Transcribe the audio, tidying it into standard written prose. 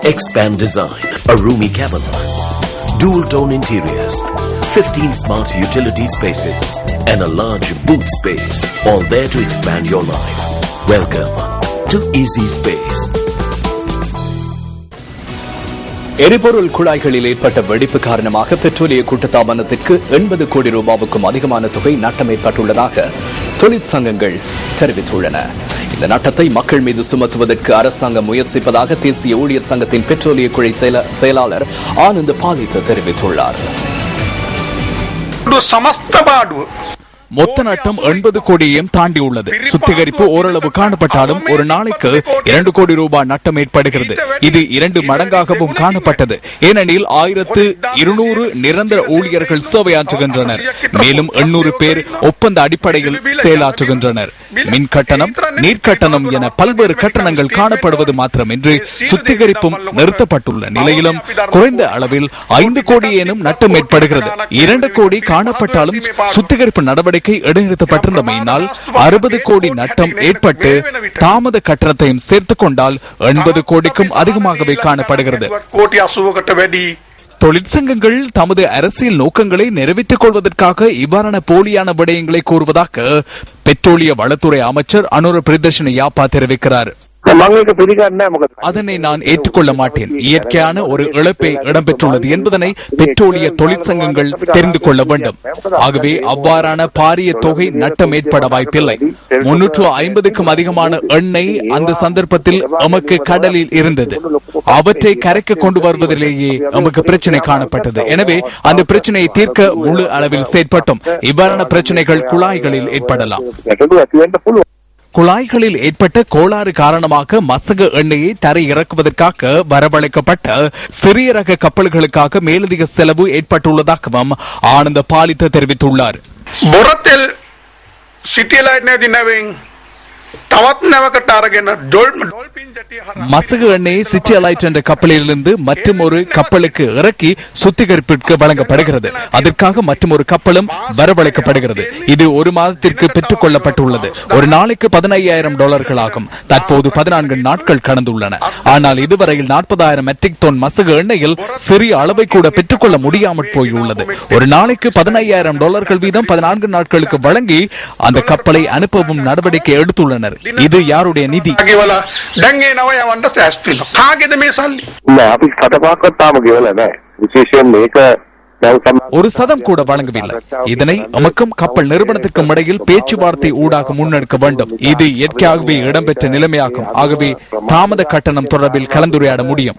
Expand design, a roomy cabin, dual tone interiors, 15 smart utility spaces, and a large boot space, all there to expand your life. Welcome to Easy Space. எரிபொருள் குழாய்களில் ஏற்பட்ட வெடிப்பு காரணமாக பெட்ரோலிய கூட்டுத்தாபனத்திற்கு 80 கோடி ரூபாவுக்கும் அதிகமான தொகை நட்டம் ஏற்பட்டுள்ளதாக தொழிற்சங்கங்கள் தெரிவித்துள்ளன. இந்த நட்டத்தை மக்கள் மீது சுமத்துவதற்கு அரசாங்கம் முயற்சிப்பதாக தேசிய ஊழியர் சங்கத்தின் பெட்ரோலிய குழு செயலாளர் ஆனந்த் பாலித் தெரிவித்துள்ளார். மொத்த நட்டம் 80 கோடியையும் தாண்டியுள்ளது. சுத்திகரிப்பு ஓரளவு காணப்பட்டாலும் ஒரு நாளைக்கு 2 கோடி ரூபாய் நட்டம் ஏற்படுகிறது. இது 2 மடங்காகவும் காணப்பட்டது. ஏனெனில் 1200 நிரந்தர ஊழியர்கள் சேவையாற்றுகின்றனர். மேலும் 800 பேர் ஒப்பந்த அடிப்படையில் செயலாற்றுகின்றனர். மின் கட்டணம், நீர் கட்டணம் என பல்வேறு கட்டணங்கள் காணப்படுவது மாத்திரமின்றி சுத்திகரிப்பும் நிறுத்தப்பட்டுள்ள நிலையிலும் குறைந்த அளவில் 5 கோடியேனும் நட்டம் ஏற்படுகிறது. 2 கோடி காணப்பட்டாலும் சுத்திகரிப்பு நடவடிக்கை இடைநிறுத்தப்பட்டிருந்தமையினால் 60 கோடி நட்டம் ஏற்பட்டு தாமத கட்டணத்தையும் சேர்த்துக் கொண்டால் 80 கோடிக்கும் அதிகமாகவே காணப்படுகிறது. தொழிற்சங்கங்கள் தமது அரசியல் நோக்கங்களை நிறைவேற்றிக் கொள்வதற்காக இவ்வாறான போலியான விடயங்களை கூறுவதாக பெட்ரோலிய வளத்துறை அமைச்சர் அனுர பிரியதர்ஷன யாப்பா தெரிவிக்கிறார். அதனை நான் ஏற்றுக்கொள்ள மாட்டேன். இயற்கையான ஒரு இழப்பே இடம்பெற்றுள்ளது என்பதனை பெட்ரோலிய தொழிற்சங்கங்கள் தெரிந்து கொள்ள வேண்டும். ஆகவே அவ்வாறான பாரிய தொகை நட்டம் ஏற்பட வாய்ப்பில்லை. 350க்கும் அதிகமான எண்ணெய் அந்த சந்தர்ப்பத்தில் எமக்கு கடலில் இருந்தது. அவற்றை கரைக்கு கொண்டு வருவதிலேயே எமக்கு பிரச்சனை காணப்பட்டது. எனவே அந்த பிரச்சனையை தீர்க்க முழு அளவில் செயற்பட்டோம். இவ்வாறான பிரச்சனைகள் குழாய்களில் ஏற்படலாம். குழாய்களில் ஏற்பட்ட கோளாறு காரணமாக மசகு எண்ணெயை தரை இறக்குவதற்காக வரவழைக்கப்பட்ட சிறிய ரக கப்பல்களுக்காக மேலதிக செலவு ஏற்பட்டுள்ளதாகவும் ஆனந்த பாலித்த தெரிவித்துள்ளார். மசகு எண்ணெயை சிட்டி அலைட் என்ற கப்பலிலிருந்து மற்றும் ஒரு கப்பலுக்கு இறக்கி சுத்திகரிப்பிற்கு வழங்கப்படுகிறது. அதற்காக மற்றும் ஒரு கப்பலும் வரவழைக்கப்படுகிறது. இது ஒரு மாதத்திற்கு பெற்றுக் கொள்ளப்பட்டுள்ளது. ஒரு நாளைக்கு $15,000 ஆகும். தற்போது 14 நாட்கள் கடந்துள்ளன. ஆனால் இதுவரையில் 40,000 மெட்ரிக் டன் மசகு எண்ணெயில் சிறிய அளவை கூட பெற்றுக்கொள்ள முடியாமல் போயுள்ளது. ஒரு நாளைக்கு $15,000 வீதம் 14 நாட்களுக்கு வழங்கி அந்த கப்பலை அனுப்பவும் நடவடிக்கை எடுத்துள்ளனர். இது யாருடைய நிதி? ஒரு சதம் கூட வழங்கவில்லை. இதனை எமக்கும் கப்பல் நிறுவனத்திற்கும் இடையில் பேச்சுவார்த்தை ஊடாக முன்னெடுக்க வேண்டும். இது இயற்கையாகவே இடம்பெற்ற நிலைமையாகும். ஆகவே தாமத கட்டணம் தொடர்பில் கலந்துரையாட முடியும்.